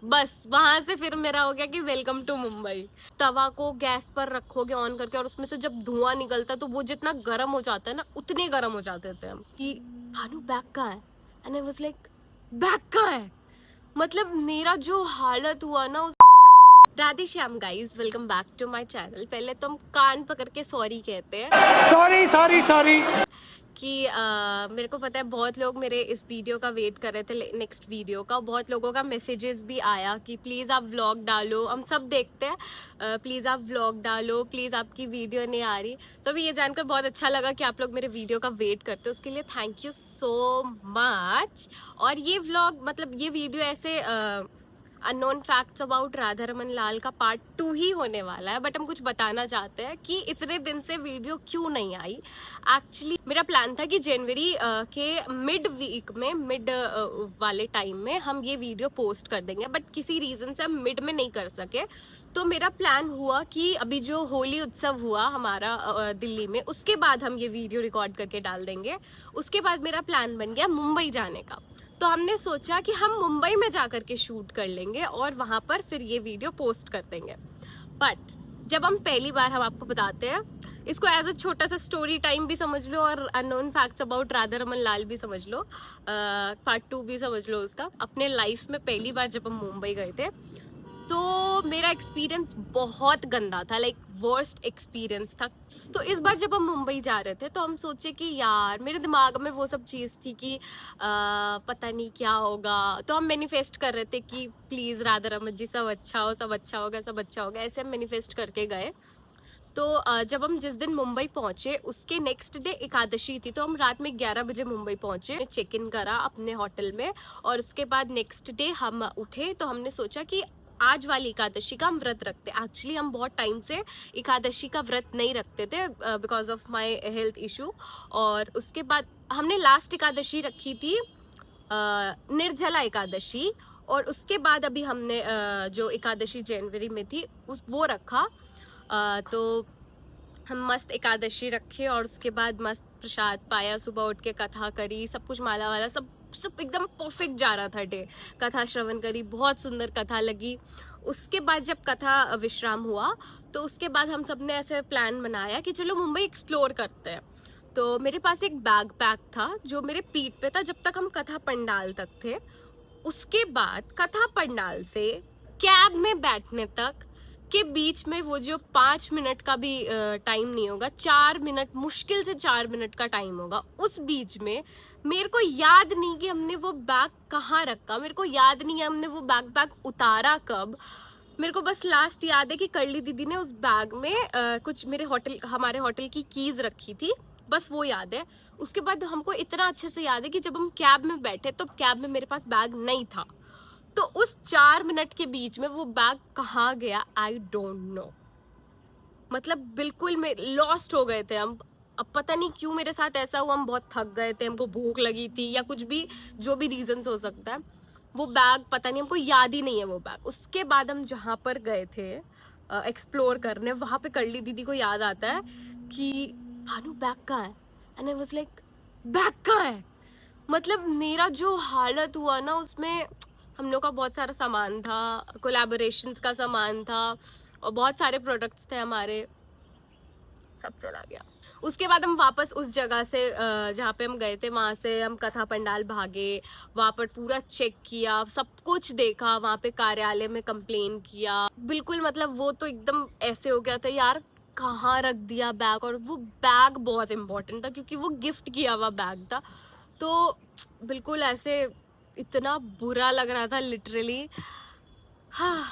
बस वहां से फिर मेरा हो गया कि वेलकम टू मुंबई। तवा को गैस पर रखोगे ऑन करके, और उसमें से जब धुआं निकलता है तो वो जितना गर्म हो जाता है ना, उतने गर्म हो जाते थे हम कि भानु बैग कहाँ है। And I was like bag कहाँ है। मतलब मेरा जो हालत हुआ ना Radhe Shyam guys, welcome back to my channel. पहले तो हम कान पकड़ के सॉरी कहते हैं, सॉरी सॉरी सॉरी कि मेरे को पता है बहुत लोग मेरे इस वीडियो का वेट कर रहे थे, नेक्स्ट वीडियो का। बहुत लोगों का मैसेजेस भी आया कि प्लीज़ आप व्लॉग डालो, हम सब देखते हैं, प्लीज़ आप व्लॉग डालो, प्लीज़ आपकी वीडियो नहीं आ रही। तो अभी ये जानकर बहुत अच्छा लगा कि आप लोग मेरे वीडियो का वेट करते हो, उसके लिए थैंक यू सो मच। और ये व्लॉग मतलब ये वीडियो ऐसे unknown facts about Radha Raman Lal का पार्ट 2 ही होने वाला है, बट हम कुछ बताना चाहते हैं कि इतने दिन से वीडियो क्यों नहीं आई। एक्चुअली मेरा प्लान था कि जनवरी के मिड वीक में, मिड वाले टाइम में हम ये वीडियो पोस्ट कर देंगे, बट किसी रीजन से हम मिड में नहीं कर सके। तो मेरा प्लान हुआ कि अभी जो होली उत्सव हुआ हमारा दिल्ली में, उसके बाद हम ये वीडियो रिकॉर्ड करके डाल देंगे। उसके बाद मेरा प्लान बन गया मुंबई जाने का। तो हमने सोचा कि हम मुंबई में जाकर के शूट कर लेंगे और वहां पर फिर ये वीडियो पोस्ट कर देंगे। बट जब हम पहली बार, हम आपको बताते हैं, इसको एज अ छोटा सा स्टोरी टाइम भी समझ लो और unknown facts about Radha Raman Lal भी समझ लो, पार्ट 2 भी समझ लो उसका। अपने लाइफ में पहली बार जब हम मुंबई गए थे तो मेरा एक्सपीरियंस बहुत गंदा था, लाइक वर्स्ट एक्सपीरियंस था। तो इस बार जब हम मुंबई जा रहे थे तो हम सोचे कि यार, मेरे दिमाग में वो सब चीज़ थी कि पता नहीं क्या होगा। तो हम मैनिफेस्ट कर रहे थे कि प्लीज़ राधा रमन जी सब अच्छा हो, सब अच्छा होगा, सब अच्छा होगा, ऐसे हम मैनिफेस्ट करके गए। तो जब हम जिस दिन मुंबई पहुंचे उसके नेक्स्ट डे एकादशी थी, तो हम रात में 11 बजे मुंबई पहुंचे, चेक इन करा अपने होटल में, और उसके बाद नेक्स्ट डे हम उठे। तो हमने सोचा कि आज वाली एकादशी का हम व्रत रखते। एक्चुअली हम बहुत टाइम से एकादशी का व्रत नहीं रखते थे because of my health issue. और उसके बाद हमने लास्ट एकादशी रखी थी निर्जला एकादशी, और उसके बाद अभी हमने जो एकादशी जनवरी में थी वो रखा। तो हम मस्त एकादशी रखे और उसके बाद मस्त प्रसाद पाया, सुबह उठ के कथा करी, सब कुछ माला वाला सब सब एकदम परफेक्ट जा रहा था डे। कथा श्रवण करी, बहुत सुंदर कथा लगी। उसके बाद जब कथा विश्राम हुआ तो उसके बाद हम सब ने ऐसे प्लान बनाया कि चलो मुंबई एक्सप्लोर करते हैं। तो मेरे पास एक बैग पैक था जो मेरे पीठ पे था जब तक हम कथा पंडाल तक थे। उसके बाद कथा पंडाल से कैब में बैठने तक के बीच में वो जो 5 मिनट का भी टाइम नहीं होगा, 4 मिनट, मुश्किल से 4 मिनट का टाइम होगा। उस बीच में मेरे को याद नहीं कि हमने वो बैग कहाँ रखा, मेरे को याद नहीं है हमने वो बैग उतारा कब। मेरे को बस लास्ट याद है कि करली दीदी ने उस बैग में कुछ हमारे होटल की कीज रखी थी, बस वो याद है। उसके बाद हमको इतना अच्छे से याद है कि जब हम कैब में बैठे तो कैब में मेरे पास बैग नहीं था। तो उस 4 मिनट के बीच में वो बैग कहाँ गया, आई डोंट नो। मतलब बिल्कुल में लॉस्ट हो गए थे हम। अब पता नहीं क्यों मेरे साथ ऐसा हुआ, हम बहुत थक गए थे, हमको भूख लगी थी या कुछ भी, जो भी रीजन हो सकता है। वो बैग पता नहीं, हमको याद ही नहीं है वो बैग। उसके बाद हम जहाँ पर गए थे एक्सप्लोर करने, वहां पे करली दीदी को याद आता है कि भानु बैग कहाँ है। And I was like bag कहाँ है। मतलब मेरा जो हालत हुआ ना, उसमें हम लोग का बहुत सारा सामान था, कोलैबोरेशंस का सामान था और बहुत सारे प्रोडक्ट्स थे हमारे, सब चला गया। उसके बाद हम वापस उस जगह से जहाँ पे हम गए थे वहाँ से हम कथा पंडाल भागे, वहाँ पर पूरा चेक किया, सब कुछ देखा, वहाँ पे कार्यालय में कंप्लेन किया। बिल्कुल मतलब वो तो एकदम ऐसे हो गया था यार, कहाँ रख दिया बैग। और वो बैग बहुत इम्पोर्टेंट था क्योंकि वो गिफ्ट किया हुआ बैग था। तो बिल्कुल ऐसे इतना बुरा लग रहा था लिटरली। हाँ,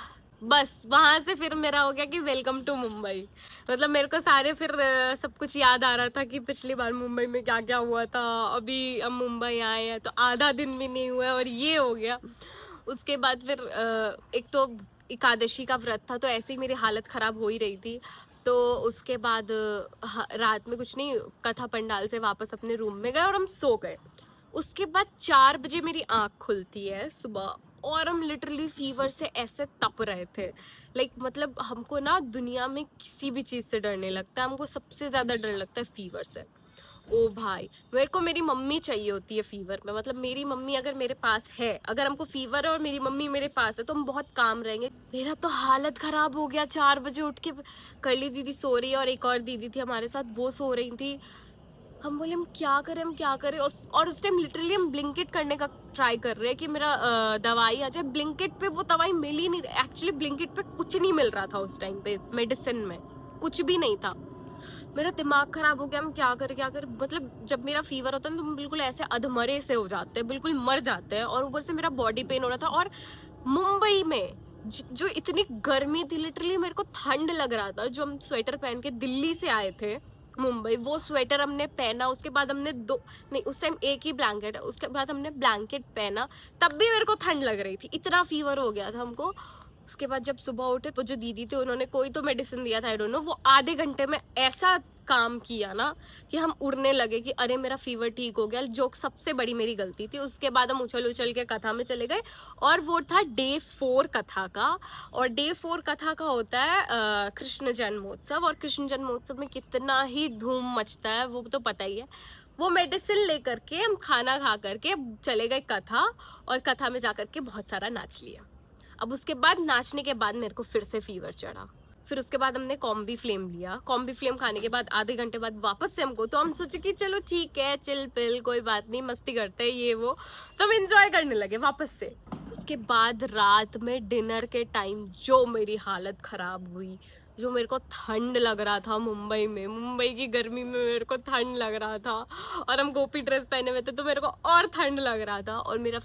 बस वहां से फिर मेरा हो गया कि वेलकम टू मुंबई। मतलब मेरे को सारे फिर सब कुछ याद आ रहा था कि पिछली बार मुंबई में क्या क्या हुआ था, अभी हम मुंबई आए हैं तो आधा दिन भी नहीं हुआ है और ये हो गया। उसके बाद फिर एक तो एकादशी का व्रत था, तो ऐसे ही मेरी हालत खराब हो ही रही थी। तो उसके बाद रात में कुछ नहीं, कथा पंडाल से वापस अपने रूम में गए और हम सो गए। उसके बाद 4 बजे मेरी आंख खुलती है सुबह, और हम लिटरली फीवर से ऐसे तप रहे थे। लाइक मतलब हमको ना दुनिया में किसी भी चीज़ से डर नहीं लगता, हमको सबसे ज़्यादा डर लगता है फीवर से। ओ भाई, मेरे को मेरी मम्मी चाहिए होती है फीवर में। मतलब मेरी मम्मी अगर मेरे पास है, अगर हमको फीवर है और मेरी मम्मी मेरे पास है तो हम बहुत काम रहेंगे। मेरा तो हालत खराब हो गया। 4 बजे उठ के करली दीदी सो रही है और एक और दीदी थी हमारे साथ, वो सो रही थी। हम बोले हम क्या करें, हम क्या करें। और उस टाइम लिटरली हम ब्लिंकिट करने का ट्राई कर रहे हैं कि मेरा दवाई आ जाए। ब्लिंकिट पे वो दवाई मिल ही नहीं, एक्चुअली ब्लिंकिट पे कुछ नहीं मिल रहा था उस टाइम पे, मेडिसिन में कुछ भी नहीं था। मेरा दिमाग खराब हो गया, हम क्या करें क्या करें। मतलब जब मेरा फीवर होता है तो हम बिल्कुल ऐसे अधमरे से हो जाते हैं, बिल्कुल मर जाते हैं। और ऊपर से मेरा बॉडी पेन हो रहा था। और मुंबई में जो इतनी गर्मी थी, लिटरली मेरे को ठंड लग रहा था। जो हम स्वेटर पहन के दिल्ली से आए थे मुंबई, वो स्वेटर हमने पहना। उसके बाद हमने नहीं, उस टाइम एक ही ब्लैंकेट है, उसके बाद हमने ब्लैंकेट पहना, तब भी मेरे को ठंड लग रही थी, इतना फीवर हो गया था हमको। उसके बाद जब सुबह उठे तो जो दीदी थे उन्होंने कोई तो मेडिसिन दिया था, आई डोंट नो, वो आधे घंटे में ऐसा काम किया ना कि हम उड़ने लगे कि अरे मेरा फीवर ठीक हो गया, जो सबसे बड़ी मेरी गलती थी। उसके बाद हम उछल उछल के कथा में चले गए और वो था डे 4 कथा का। और डे 4 कथा का होता है कृष्ण जन्मोत्सव। और कृष्ण जन्मोत्सव में कितना ही धूम मचता है वो तो पता ही है। वो मेडिसिन लेकर के हम खाना खा करके चले गए कथा, और कथा में जाकर के बहुत सारा नाच लिया। अब उसके बाद नाचने के बाद मेरे को फिर से फीवर चढ़ा। फिर उसके बाद हमने कॉम्बी फ्लेम लिया। कॉम्बी फ्लेम खाने के बाद आधे घंटे बाद वापस से हमको, तो हम सोचे कि चलो ठीक है, चिल पिल, कोई बात नहीं, मस्ती करते हैं ये वो, तो हम इंजॉय करने लगे वापस से। उसके बाद रात में डिनर के टाइम जो मेरी हालत खराब हुई, जो मेरे को ठंड लग रहा था मुंबई में, मुंबई की गर्मी में मेरे को ठंड लग रहा था। और हम गोपी ड्रेस पहने हुए थे तो मेरे को और ठंड लग रहा था। और मेरा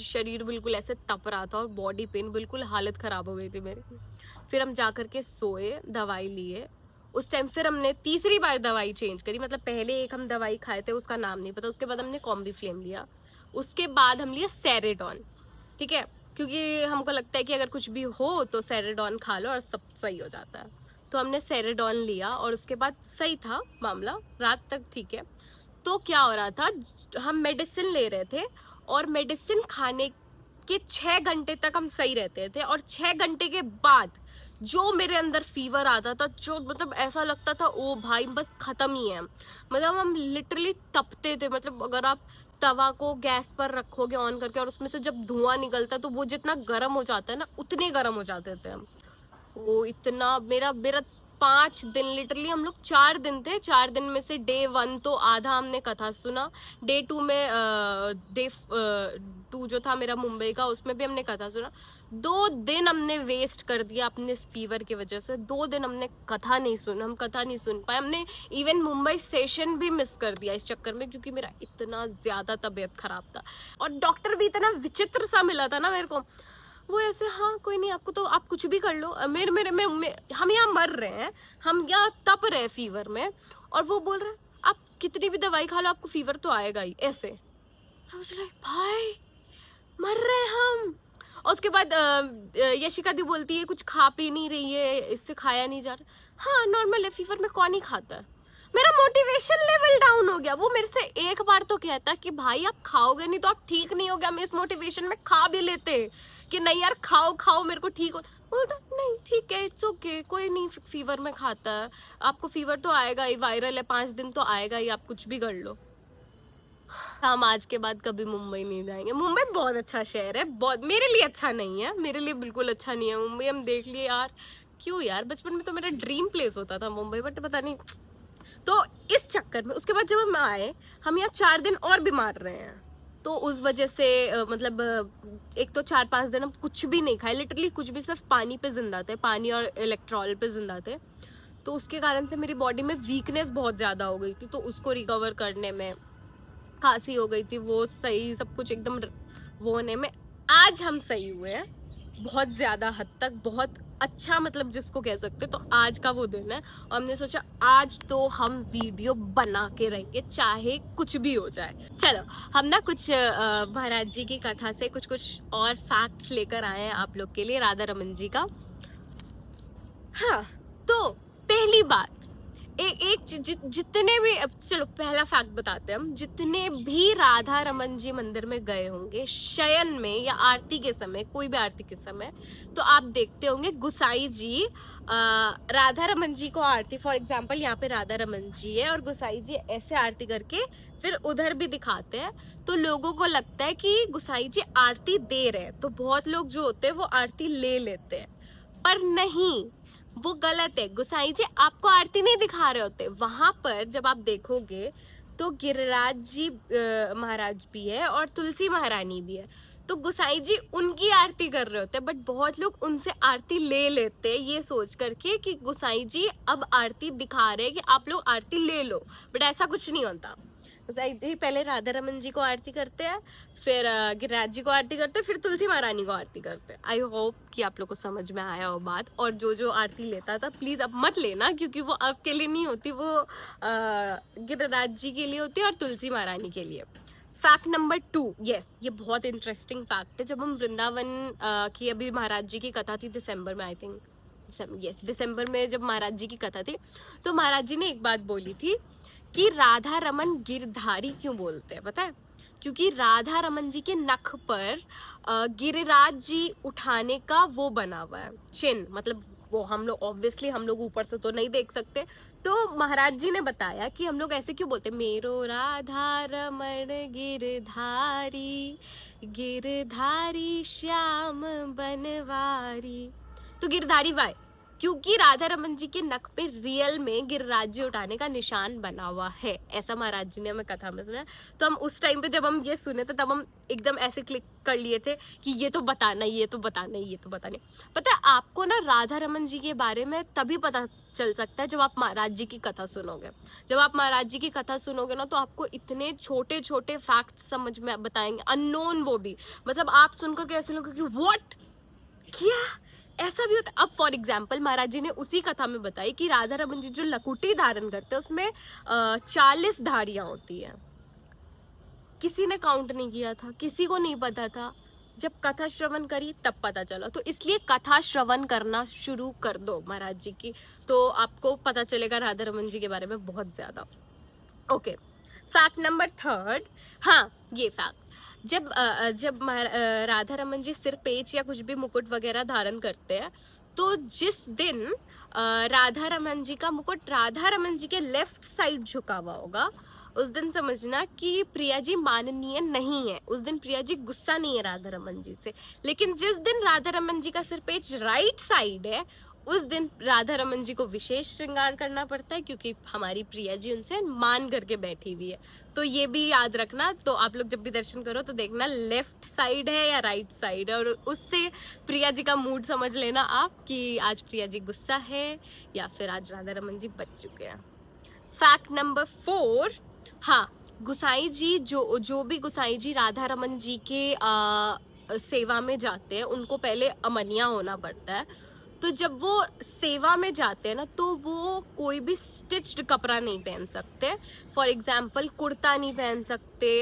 शरीर बिल्कुल ऐसे तप रहा था और बॉडी पेन, बिल्कुल हालत खराब हो गई थी मेरी। फिर हम जा करके सोए, दवाई लिए। उस टाइम फिर हमने तीसरी बार दवाई चेंज करी। मतलब पहले एक हम दवाई खाए थे, उसका नाम नहीं पता। उसके बाद हमने कॉम्बी फ्लेम लिया। उसके बाद हम लिया सेरेडॉन, ठीक है, क्योंकि हमको लगता है कि अगर कुछ भी हो तो सेरेडॉन खा लो और सब सही हो जाता है। तो हमने सेरेडॉन लिया और उसके बाद सही था मामला, रात तक ठीक है। तो क्या हो रहा था, हम मेडिसिन ले रहे थे और मेडिसिन खाने के 6 घंटे तक हम सही रहते थे। और 6 घंटे के बाद जो मेरे अंदर फीवर आता था, जो मतलब ऐसा लगता था ओ भाई बस खत्म ही है। मतलब हम लिटरली तपते थे। मतलब अगर आप तवा को गैस पर रखोगे ऑन करके और उसमें से जब धुआं निकलता है तो वो जितना गर्म हो जाता है ना, उतने गर्म हो जाते थे हम। वो इतना मेरा मेरा 5 दिन, लिटरली हम लोग 4 दिन थे। 4 दिन में से डे 1 तो आधा हमने कथा सुना। डे 2 में डे 2 जो था मेरा मुंबई का, उसमें भी हमने कथा सुना। 2 दिन हमने वेस्ट कर दिया अपने फीवर की वजह से। 2 दिन हमने कथा नहीं सुना, हम कथा नहीं सुन पाए। हमने इवन मुंबई सेशन भी मिस कर दिया इस चक्कर में, क्योंकि मेरा इतना ज्यादा तबीयत खराब था। और डॉक्टर भी इतना विचित्र सा मिला था ना मेरे को। वो ऐसे, हाँ कोई नहीं, आपको तो आप कुछ भी कर लो, मेरे मेरे में हम यहाँ मर रहे हैं, हम यहाँ तप रहे फीवर में, और वो बोल रहे आप कितनी भी दवाई खा लो आपको फीवर तो आएगा ही। ऐसे I was like, भाई मर रहे हम। और उसके बाद यशिका दी बोलती है कुछ खा पी नहीं रही है, इससे खाया नहीं जा रहा। हाँ नॉर्मल है, फीवर में कौन ही खाता है। मेरा मोटिवेशन लेवल डाउन हो गया। वो मेरे से एक बार तो कहता कि भाई आप खाओगे नहीं तो आप ठीक नहीं हो गया। मैं इस मोटिवेशन में खा भी लेते कि नहीं यार खाओ खाओ मेरे को ठीक हो। बोलता नहीं ठीक है, इट्स ओके, कोई नहीं फीवर में खाता है, आपको फीवर तो आएगा ही, वायरल है, 5 दिन तो आएगा ही, आप कुछ भी कर लो। हम आज के बाद कभी मुंबई नहीं जाएंगे। मुंबई बहुत अच्छा शहर है, बहुत, मेरे लिए अच्छा नहीं है, मेरे लिए बिल्कुल अच्छा नहीं है मुंबई। हम देख लिए यार, क्यों यार, बचपन में तो मेरा ड्रीम प्लेस होता था मुंबई, बट पता नहीं। तो इस चक्कर में उसके बाद जब हम आए, हम यहाँ 4 दिन और बीमार रहे हैं। तो उस वजह से मतलब एक तो 4-5 दिन हम कुछ भी नहीं खाए, लिटरली कुछ भी, सिर्फ पानी पे जिंदा थे, पानी और इलेक्ट्रॉल पे जिंदा थे। तो उसके कारण से मेरी बॉडी में वीकनेस बहुत ज़्यादा हो गई थी। तो उसको रिकवर करने में, खांसी हो गई थी, वो सही, सब कुछ एकदम वो होने में आज हम सही हुए हैं बहुत ज़्यादा हद तक, बहुत अच्छा, मतलब जिसको कह सकते। तो आज का वो दिन है और हमने सोचा आज तो हम वीडियो बना के रहेंगे चाहे कुछ भी हो जाए। चलो हम ना कुछ महाराज जी की कथा से कुछ कुछ और फैक्ट्स लेकर आए हैं आप लोग के लिए, राधा रमन जी का। हाँ, तो पहली बात, एक जितने भी, अब चलो पहला फैक्ट बताते हैं हम, जितने भी राधा रमन जी मंदिर में गए होंगे शयन में या आरती के समय, कोई भी आरती के समय, तो आप देखते होंगे गुसाई जी राधा रमन जी को आरती, फॉर एग्जाम्पल यहाँ पे राधा रमन जी है और गुसाई जी ऐसे आरती करके फिर उधर भी दिखाते हैं, तो लोगों को लगता है कि गुसाई जी आरती दे रहे हैं, तो बहुत लोग जो होते हैं वो आरती ले लेते हैं, पर नहीं, वो गलत है। गुसाई जी आपको आरती नहीं दिखा रहे होते, वहां पर जब आप देखोगे तो गिरिराज जी महाराज भी है और तुलसी महारानी भी है, तो गुसाई जी उनकी आरती कर रहे होते हैं, बट बहुत लोग उनसे आरती ले लेते हैं ये सोच करके कि गुसाई जी अब आरती दिखा रहे हैं कि आप लोग आरती ले लो, बट ऐसा कुछ नहीं होता। गुसाई जी पहले राधा रमन जी को आरती करते हैं, फिर गिरिराज जी को आरती करते हैं, फिर तुलसी महारानी को आरती करते हैं। आई होप कि आप लोग को समझ में आया हो बात, और जो जो आरती लेता था प्लीज अब मत लेना, क्योंकि वो आपके लिए नहीं होती, वो गिरिराज जी के लिए होती है और तुलसी महारानी के लिए। फैक्ट नंबर 2, यस ये बहुत इंटरेस्टिंग फैक्ट है। जब हम वृंदावन की अभी महाराज जी की कथा थी दिसंबर में, आई थिंक यस दिसंबर में जब महाराज जी की कथा थी, तो महाराज जी ने एक बात बोली थी कि राधा रमन गिरधारी क्यों बोलते हैं पता है? क्योंकि राधा रमन जी के नख पर गिरिराज जी उठाने का वो बना हुआ है चिन्ह, मतलब वो हम लोग ऑब्वियसली हम लोग ऊपर से तो नहीं देख सकते, तो महाराज जी ने बताया कि हम लोग ऐसे क्यों बोलते, मेरो राधा रमन गिरधारी, गिरधारी श्याम बनवारी, तो गिरधारी वाई, क्योंकि राधा रमन जी के नख पे रियल में गिरिराज जी उठाने का निशान बना हुआ है, ऐसा महाराज जी ने हमें कथा में सुना। तो हम उस टाइम पे जब हम ये सुने थे तब हम एकदम ऐसे क्लिक कर लिए थे कि ये तो बताना, ये तो बताना, ये तो बताना। पता है आपको ना राधा रमन जी के बारे में तभी पता चल सकता है जब आप महाराज जी की कथा सुनोगे। जब आप महाराज जी की कथा सुनोगे ना, तो आपको इतने छोटे छोटे फैक्ट समझ में बताएंगे, अननोन, वो भी मतलब आप सुनकर के ऐसे लोगों कि व्हाट, क्या ऐसा भी होता है। अब फॉर एग्जाम्पल महाराज जी ने उसी कथा में बताई कि राधा रमन जी जो लकुटी धारण करते हैं उसमें 40 धारियां होती है। किसी ने काउंट नहीं किया था, किसी को नहीं पता था, जब कथा श्रवण करी तब पता चला। तो इसलिए कथा श्रवण करना शुरू कर दो महाराज जी की, तो आपको पता चलेगा राधा रमन जी के बारे में बहुत ज्यादा। ओके, फैक्ट नंबर 3, हाँ ये फैक्ट, जब राधा रमन जी सिर पेच या कुछ भी मुकुट वगैरह धारण करते हैं, तो जिस दिन राधा रमन जी का मुकुट राधा रमन जी के लेफ्ट साइड झुका हुआ होगा, उस दिन समझना कि प्रिया जी माननीय नहीं है, उस दिन प्रिया जी गुस्सा नहीं है राधा रमन जी से। लेकिन जिस दिन राधा रमन जी का सिर पेच राइट साइड है, उस दिन राधा रमन जी को विशेष श्रृंगार करना पड़ता है, क्योंकि हमारी प्रिया जी उनसे मान करके बैठी हुई है। तो ये भी याद रखना, तो आप लोग जब भी दर्शन करो तो देखना लेफ्ट साइड है या राइट साइड है, और उससे प्रिया जी का मूड समझ लेना आप कि आज प्रिया जी गुस्सा है या फिर आज राधा रमन जी बच चुके हैं। फैक्ट नंबर 4, हाँ गुसाई जी जो भी गुसाई जी राधा रमन जी के सेवा में जाते हैं, उनको पहले अमनिया होना पड़ता है। तो जब वो सेवा में जाते हैं ना, तो वो कोई भी स्टिच्ड कपड़ा नहीं पहन सकते। फॉर एग्जाम्पल कुर्ता नहीं पहन सकते,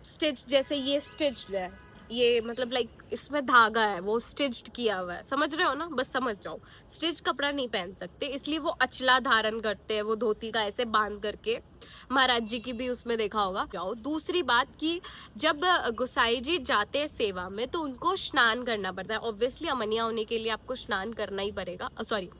स्टिच, जैसे ये स्टिच्ड है, ये मतलब लाइक इसमें धागा है, वो स्टिच्ड किया हुआ है, समझ रहे हो ना, बस समझ जाओ। स्टिच कपड़ा नहीं पहन सकते, इसलिए वो अचला धारण करते हैं, वो धोती का ऐसे बांध करके। महाराज जी की भी उसमें देखा होगा। जाओ, दूसरी बात कि जब गोसाई जी जाते हैं सेवा में, तो उनको स्नान करना पड़ता है। ऑब्वियसली अमनिया होने के लिए आपको स्नान करना ही पड़ेगा, सॉरी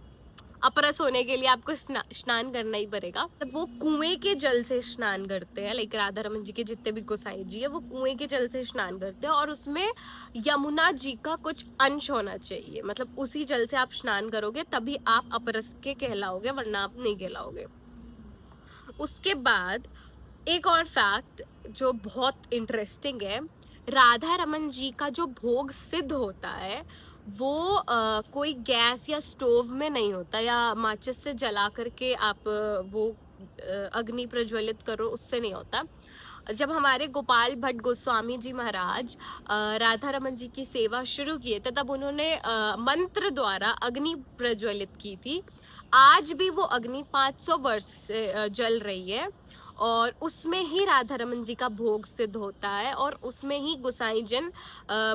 अपरस होने के लिए आपको स्नान करना ही पड़ेगा। तब वो कुएं के जल से स्नान करते हैं, लाइक राधा रमन जी के जितने भी गोसाई जी है वो कुएं के जल से स्नान करते हैं, और उसमें यमुना जी का कुछ अंश होना चाहिए, मतलब उसी जल से आप स्नान करोगे तभी आप अपरस के कहलाओगे, वरना आप नहीं कहलाओगे। उसके बाद एक और फैक्ट जो बहुत इंटरेस्टिंग है, राधा रमन जी का जो भोग सिद्ध होता है वो कोई गैस या स्टोव में नहीं होता, या माचिस से जला करके आप वो अग्नि प्रज्वलित करो, उससे नहीं होता। जब हमारे गोपाल भट्ट गोस्वामी जी महाराज राधा रमन जी की सेवा शुरू किए थे, तब उन्होंने मंत्र द्वारा अग्नि प्रज्वलित की थी। आज भी वो अग्नि 500 वर्ष से जल रही है, और उसमें ही राधा रमन जी का भोग सिद्ध होता है और उसमें ही गोसाई जन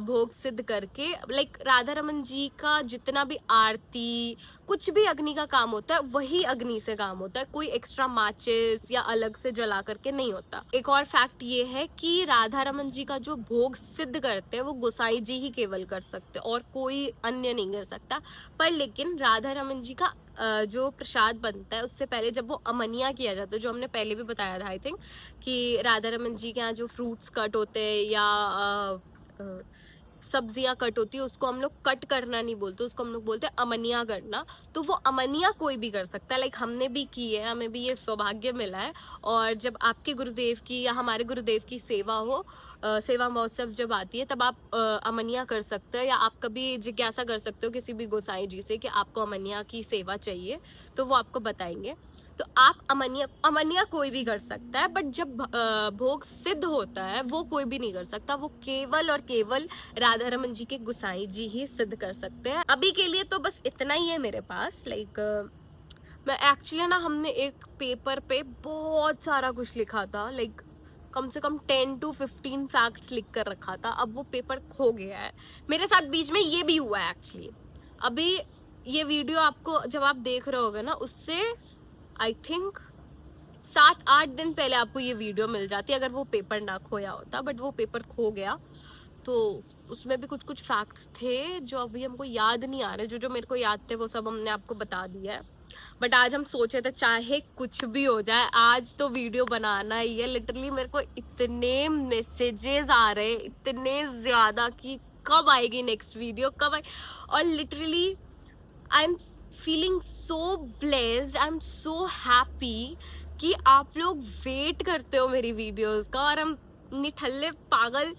भोग सिद्ध करके लाइक राधा रमन जी का जितना भी आरती कुछ भी अग्नि का काम होता है वही अग्नि से काम होता है, कोई एक्स्ट्रा माचिस या अलग से जला करके नहीं होता। एक और फैक्ट ये है कि राधा रमन जी का जो भोग सिद्ध करते हैं वो गोसाई जी ही केवल कर सकते और कोई अन्य नहीं कर सकता। पर लेकिन राधा रमन जी का जो प्रसाद बनता है उससे पहले जब वो अमनिया किया जाता है, जो हमने पहले भी बताया था आई थिंक, कि राधा रमन जी के यहाँ जो फ्रूट्स कट होते हैं या सब्जियां कट होती है उसको हम लोग कट करना नहीं बोलते, उसको हम लोग बोलते हैं अमनिया करना। तो वो अमनिया कोई भी कर सकता है, लाइक हमने भी की है, हमें भी ये सौभाग्य मिला है। और जब आपके गुरुदेव की या हमारे गुरुदेव की सेवा हो, सेवा महोत्सव जब आती है तब आप अमनिया कर सकते हो, या आप कभी जिज्ञासा कर सकते हो किसी भी गोसाई जी से कि आपको अमनिया की सेवा चाहिए तो वो आपको बताएंगे। तो आप अमनिया कोई भी कर सकता है, बट जब भोग सिद्ध होता है वो कोई भी नहीं कर सकता, वो केवल और केवल राधा रमन जी के गोसाई जी ही सिद्ध कर सकते हैं। अभी के लिए तो बस इतना ही है मेरे पास। लाइक मैं एक्चुअली ना, हमने एक पेपर पे बहुत सारा कुछ लिखा था, लाइक कम से कम 10 to 15 फैक्ट्स लिख कर रखा था। अब वो पेपर खो गया है मेरे साथ, बीच में ये भी हुआ है एक्चुअली। अभी ये वीडियो आपको जब आप देख रहे होगे ना, उससे आई थिंक 7-8 दिन पहले आपको ये वीडियो मिल जाती अगर वो पेपर ना खोया होता, बट वो पेपर खो गया। तो उसमें भी कुछ कुछ फैक्ट्स थे जो अभी हमको याद नहीं आ रहे, जो मेरे को याद थे वो सब हमने आपको बता दिया है। बट आज हम सोचे थे चाहे कुछ भी हो जाए आज तो वीडियो बनाना ही है। लिटरली मेरे को इतने मैसेजेस आ रहे हैं, इतने ज्यादा, कि कब आएगी नेक्स्ट वीडियो, कब आए। और literally I am feeling so blessed, I am so happy कि आप लोग वेट करते हो मेरी वीडियोस का, और हम निठल्ले पागल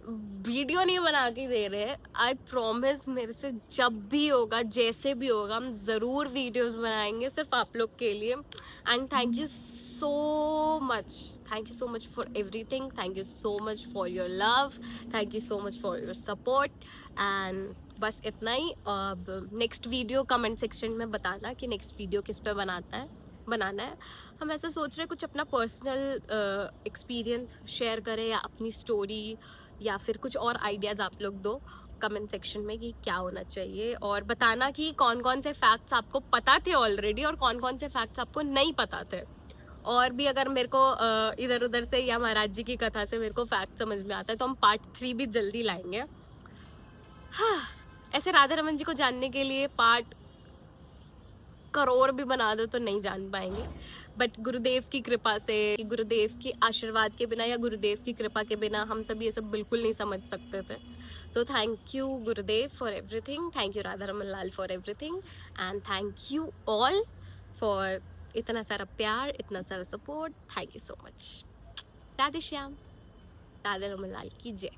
वीडियो नहीं बना के दे रहे हैं। आई प्रॉमिस मेरे से जब भी होगा, जैसे भी होगा, हम ज़रूर वीडियोस बनाएंगे सिर्फ आप लोग के लिए। And thank you so much for everything, thank you so much for your love, thank you so much for your support. And बस इतना ही। अब नेक्स्ट वीडियो कमेंट सेक्शन में बताना कि नेक्स्ट वीडियो किस पे बनाना है। हम ऐसा सोच रहे हैं कुछ अपना पर्सनल एक्सपीरियंस शेयर करें, या अपनी स्टोरी, या फिर कुछ और आइडियाज़ आप लोग दो कमेंट सेक्शन में कि क्या होना चाहिए। और बताना कि कौन कौन से फैक्ट्स आपको पता थे ऑलरेडी और कौन कौन से फैक्ट्स आपको नहीं पता थे। और भी अगर मेरे को इधर उधर से या महाराज जी की कथा से मेरे को फैक्ट समझ में आता है तो हम पार्ट 3 भी जल्दी लाएंगे। हाँ, ऐसे राधा रमन जी को जानने के लिए पार्ट करोड़ भी बना दो तो नहीं जान पाएंगे। बट गुरुदेव की कृपा से, गुरुदेव की आशीर्वाद के बिना या गुरुदेव की कृपा के बिना हम सब ये सब बिल्कुल नहीं समझ सकते थे। तो thank you Gurudev for everything, thank you Radha Raman Lal for everything, and thank you all for इतना सारा प्यार, इतना सारा support. Thank you so much. Radhe Shyam, Radha Raman Lal की जय।